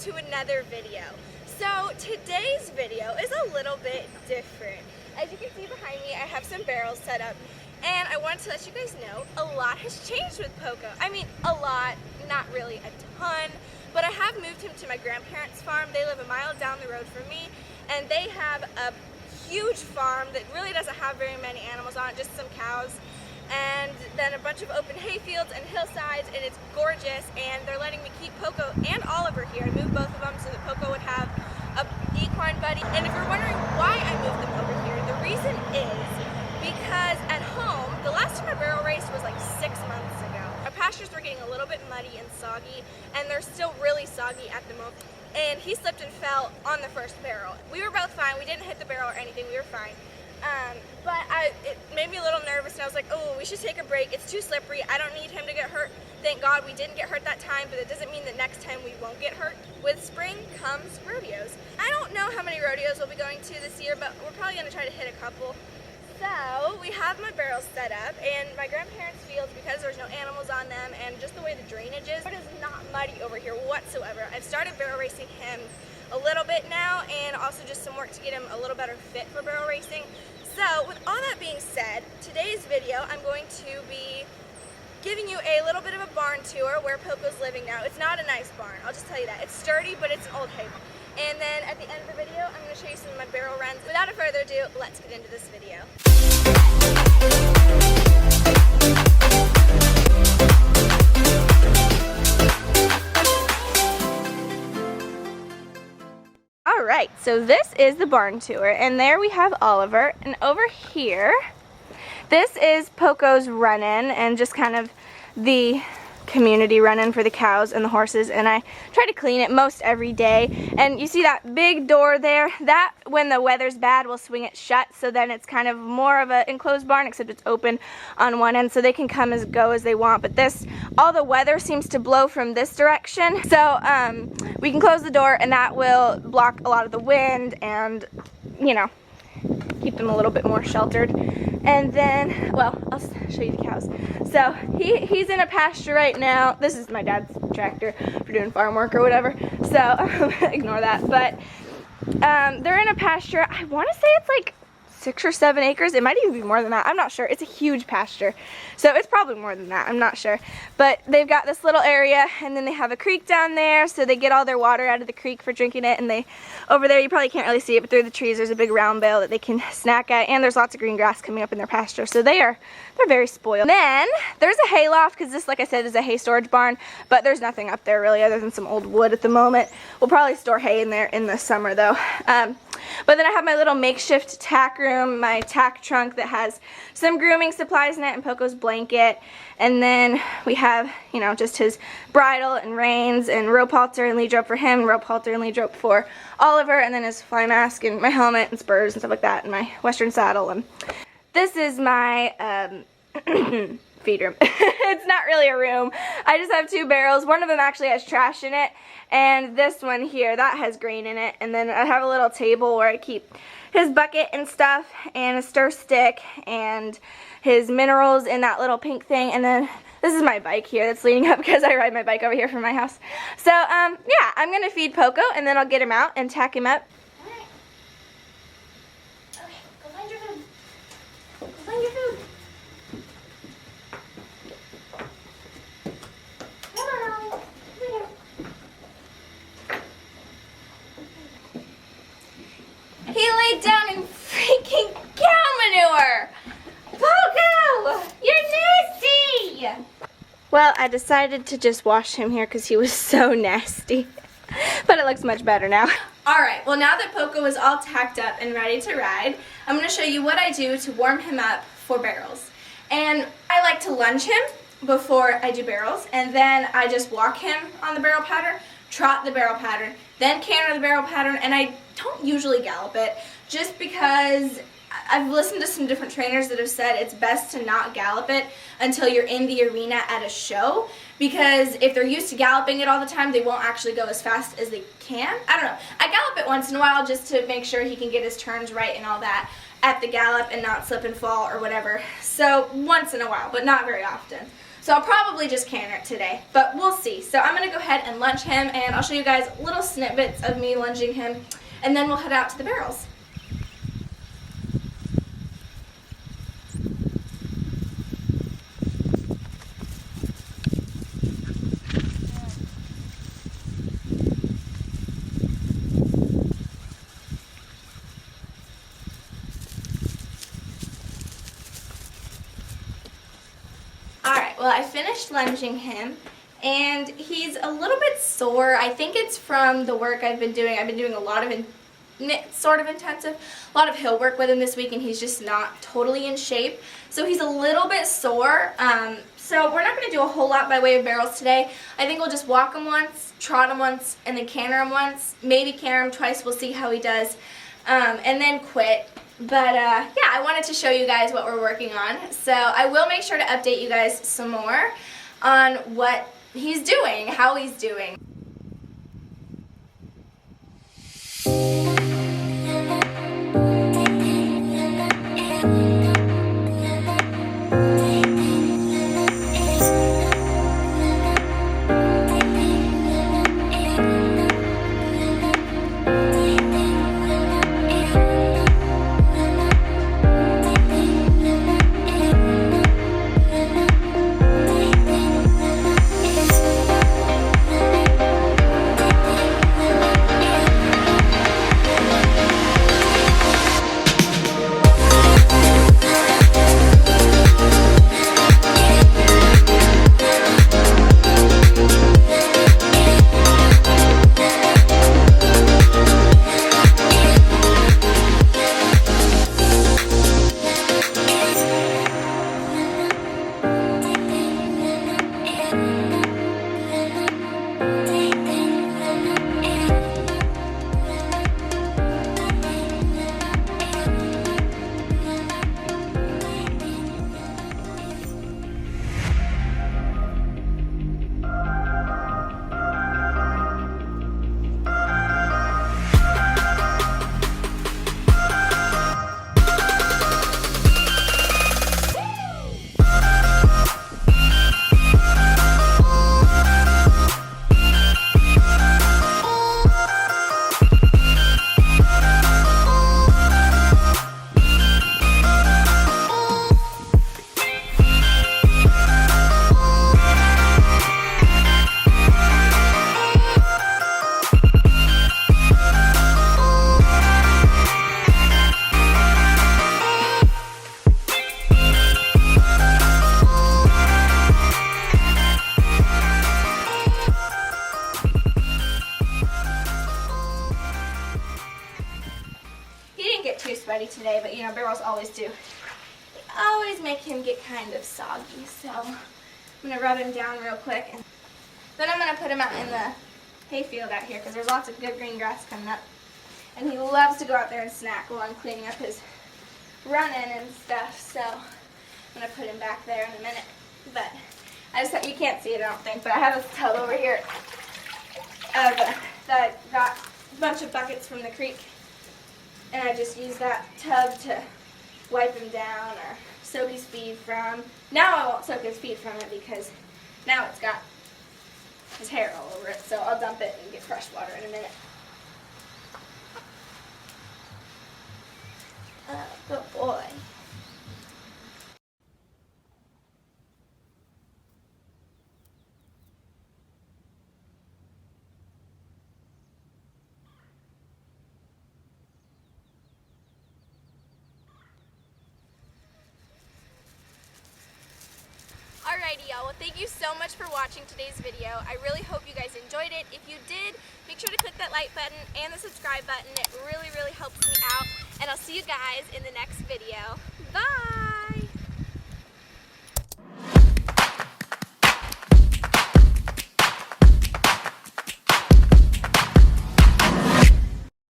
to another video. So today's video is a little bit different. As you can see behind me, I have some barrels set up, and I wanted to let you guys know a lot has changed with Poco. I mean, a lot, not really a ton, but I have moved him to my grandparents' farm. They live a mile down the road from me, and they have a huge farm that really doesn't have very many animals on it, just some cows, and then a bunch of open hay fields and hillsides, and it's gorgeous. And they're letting me keep Poco and Oliver here. I moved both of them so that Poco would have a equine buddy. And if you're wondering why I moved them over here, the reason is because at home, the last time I barrel raced was like 6 months ago. Our pastures were getting a little bit muddy and soggy, and they're still really soggy at the moment. And he slipped and fell on the first barrel. We were both fine. We didn't hit the barrel or anything. We were fine. But it made me a little nervous, and I was like, oh, we should take a break. It's too slippery. I don't need him to get hurt. Thank God we didn't get hurt that time, but it doesn't mean that next time we won't get hurt. With spring comes rodeos. I don't know how many rodeos we'll be going to this year, but we're probably going to try to hit a couple. So we have my barrels set up, and my grandparents' fields, because there's no animals on them and just the way the drainage is, it is not muddy over here whatsoever. I've started barrel racing him a little bit now, and also just some work to get him a little better fit for barrel racing. So with all that being said, today's video I'm going to be giving you a little bit of a barn tour where Poco's living now. It's not a nice barn, I'll just tell you that. It's sturdy, but it's an old hay barn. And then at the end of the video, I'm going to show you some of my barrel runs. Without further ado, let's get into this video. Alright, so this is the barn tour, and there we have Oliver, and over here, this is Poco's run-in, and just kind of the community run-in for the cows and the horses, and I try to clean it most every day. And you see that big door there? That, when the weather's bad, we'll swing it shut, so then it's kind of more of an enclosed barn, except it's open on one end, so they can come and go as they want. But this, all the weather seems to blow from this direction, so we can close the door, and that will block a lot of the wind and, you know, keep them a little bit more sheltered. And then, well, I'll show you the cows. So he's in a pasture right now. This is my dad's tractor for doing farm work or whatever, so ignore that. But they're in a pasture. I want to say it's like 6 or 7 acres. It might even be more than that. I'm not sure. It's a huge pasture, so it's probably more than that. I'm not sure. But they've got this little area, and then they have a creek down there, so they get all their water out of the creek for drinking it. And they, over there, you probably can't really see it, but through the trees there's a big round bale that they can snack at, and there's lots of green grass coming up in their pasture, so they're very spoiled. Then there's a hay loft, because this, like I said, is a hay storage barn, but there's nothing up there really other than some old wood at the moment. We'll probably store hay in there in the summer though. But then I have my little makeshift tack room, my tack trunk that has some grooming supplies in it and Poco's blanket. And then we have, you know, just his bridle and reins and rope halter and lead rope for him, rope halter and lead rope for Oliver, and then his fly mask and my helmet and spurs and stuff like that, and my western saddle. And this is my feed room. It's not really a room. I just have 2 barrels. One of them actually has trash in it, and this one here, that has grain in it. And then I have a little table where I keep his bucket and stuff, and a stir stick, and his minerals in that little pink thing. And then this is my bike here that's leaning up because I ride my bike over here from my house. So yeah, I'm gonna feed Poco, and then I'll get him out and tack him up. Alright. Okay, go find your food. Go find your food. He laid down in freaking cow manure! Poco! You're nasty! Well, I decided to just wash him here because he was so nasty. But it looks much better now. Alright, well now that Poco is all tacked up and ready to ride, I'm going to show you what I do to warm him up for barrels. And I like to lunge him before I do barrels, and then I just walk him on the barrel pattern, trot the barrel pattern, then canter the barrel pattern, and I don't usually gallop it just because I've listened to some different trainers that have said it's best to not gallop it until you're in the arena at a show, because if they're used to galloping it all the time, they won't actually go as fast as they can. I don't know. I gallop it once in a while just to make sure he can get his turns right and all that at the gallop and not slip and fall or whatever. So once in a while, but not very often. So I'll probably just canner it today, but we'll see. So I'm going to go ahead and lunge him, and I'll show you guys little snippets of me lunging him, and then we'll head out to the barrels. Alright, well I finished lunging him, and he's a little bit sore. I think it's from the work I've been doing. I've been doing a lot of sort of intensive, a lot of hill work with him this week, and he's just not totally in shape. So he's a little bit sore. So we're not going to do a whole lot by way of barrels today. I think we'll just walk him once, trot him once, and then canner him once. Maybe canner him twice. We'll see how he does. And then quit. But yeah, I wanted to show you guys what we're working on. So I will make sure to update you guys some more on what he's doing, how he's doing. Too sweaty today, but you know, barrels always do. They always make him get kind of soggy, so I'm going to rub him down real quick, and then I'm going to put him out in the hayfield out here because there's lots of good green grass coming up, and he loves to go out there and snack while I'm cleaning up his running and stuff, so I'm going to put him back there in a minute. But I just, you can't see it, I don't think, but I have a tub over here that I got a bunch of buckets from the creek. And I just use that tub to wipe him down or soak his feed from. Now I won't soak his feed from it because now it's got his hair all over it. So I'll dump it and get fresh water in a minute. Oh, good boy. Alrighty y'all, well thank you so much for watching today's video. I really hope you guys enjoyed it. If you did, make sure to click that like button and the subscribe button. It really, really helps me out. And I'll see you guys in the next video. Bye!